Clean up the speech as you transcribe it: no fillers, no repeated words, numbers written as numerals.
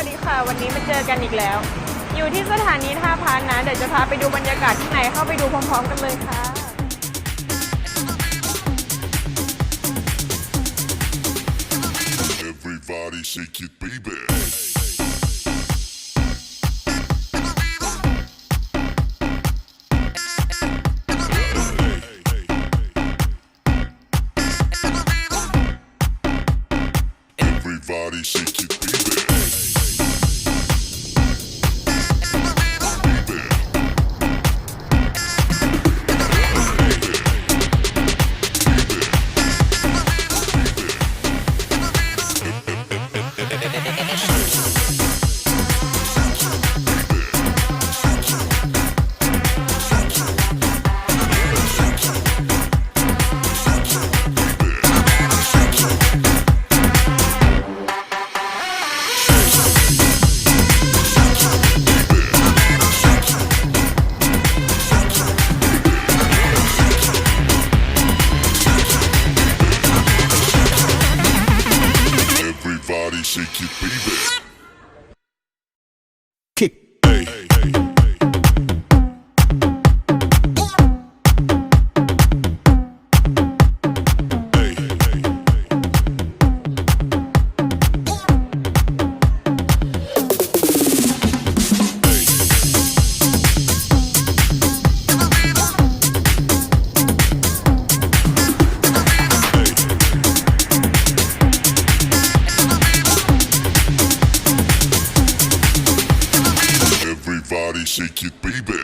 ดีค่ะวันนี้มาเจอกันอีกแล้วอยู่ที่สถานีท่าพระนะเดี๋ยวจะพาไปดูบรรยากาศที่ไหนเข้าไปดูพร้อมๆกันเลยค่ะEverybody shake it, baby. Everybody shake it, baby. Everybody shake it, baby. Kick. Hey, hey, hey, hey. Everybody shake it, baby.